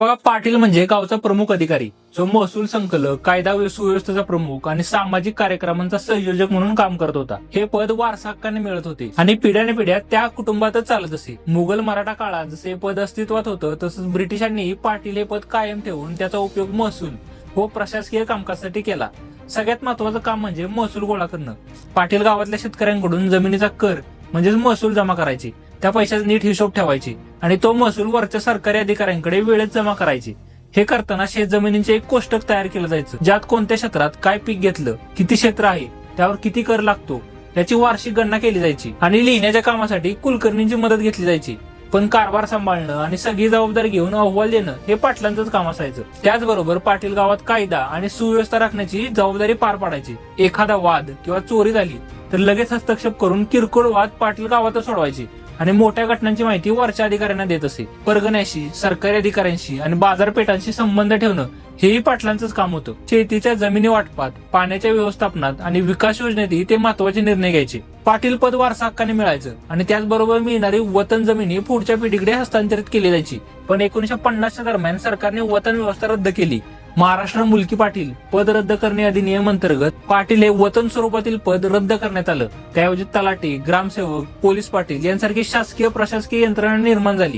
बघा, पाटील म्हणजे गावचा प्रमुख अधिकारी जो महसूल संकलक, कायदा सुव्यवस्थेचा प्रमुख आणि सामाजिक कार्यक्रमांचा संयोजक म्हणून काम करत होता. हे पद वारसा हक्काने मिळत होते आणि पिढ्याने पिढ्या त्या कुटुंबातच चालत असे. मुघल मराठा काळात जसे पद अस्तित्वात होतं तसंच ब्रिटिशांनी पाटील हे पद कायम ठेवून त्याचा उपयोग महसूल व प्रशासकीय कामकाजासाठी केला. सगळ्यात महत्वाचं काम म्हणजे महसूल गोळा करणं. पाटील गावातल्या शेतकऱ्यांकडून जमिनीचा कर म्हणजेच महसूल जमा करायची, त्या पैशाचा नीट हिशोब ठेवायची आणि तो महसूल वरच्या सरकारी अधिकाऱ्यांकडे वेळेत जमा करायची. हे करताना शेत जमिनीचे एक कोष्टक तयार केलं जायचं, ज्यात कोणत्या क्षेत्रात काय पीक घेतलं, किती क्षेत्र आहे, त्यावर किती कर लागतो याची वार्षिक गणना केली जायची आणि लिहिण्याच्या कामासाठी कुलकर्णींची मदत घेतली जायची. पण कारभार सांभाळणं आणि सगळी जबाबदारी घेऊन अहवाल देणं हे पाटलांचंच काम असायचं. त्याचबरोबर पाटील गावात कायदा आणि सुव्यवस्था राखण्याची जबाबदारी पार पाडायची. एखादा वाद किंवा चोरी झाली तर लगेच हस्तक्षेप करून किरकोळ वाद पाटील गावातच सोडवायचे आणि मोठ्या घटनांची माहिती वरच्या अधिकाऱ्यांना देत असे. परगण्याशी, सरकारी अधिकाऱ्यांशी आणि बाजारपेठांशी संबंध ठेवणं हेही पाटलांचंच काम होतं. शेतीच्या जमिनी वाटपात, पाण्याच्या व्यवस्थापनात आणि विकास योजनेतही ते महत्वाचे निर्णय घ्यायचे. पाटील पद वारसा हक्काने मिळायचं आणि त्याचबरोबर मिळणारी वतन जमिनी पुढच्या पिढीकडे हस्तांतरित केली जायची. पण 1950च्या दरम्यान सरकारने वतन व्यवस्था रद्द केली. महाराष्ट्र मुलकी पाटील पद रद्द करणे अधिनियम अंतर्गत पाटील हे वतन स्वरूपातील पद रद्द करण्यात आलं. त्याऐवजी तलाठी, ग्रामसेवक, पोलीस पाटील यांसारखी शासकीय प्रशासकीय यंत्रणा निर्माण झाली.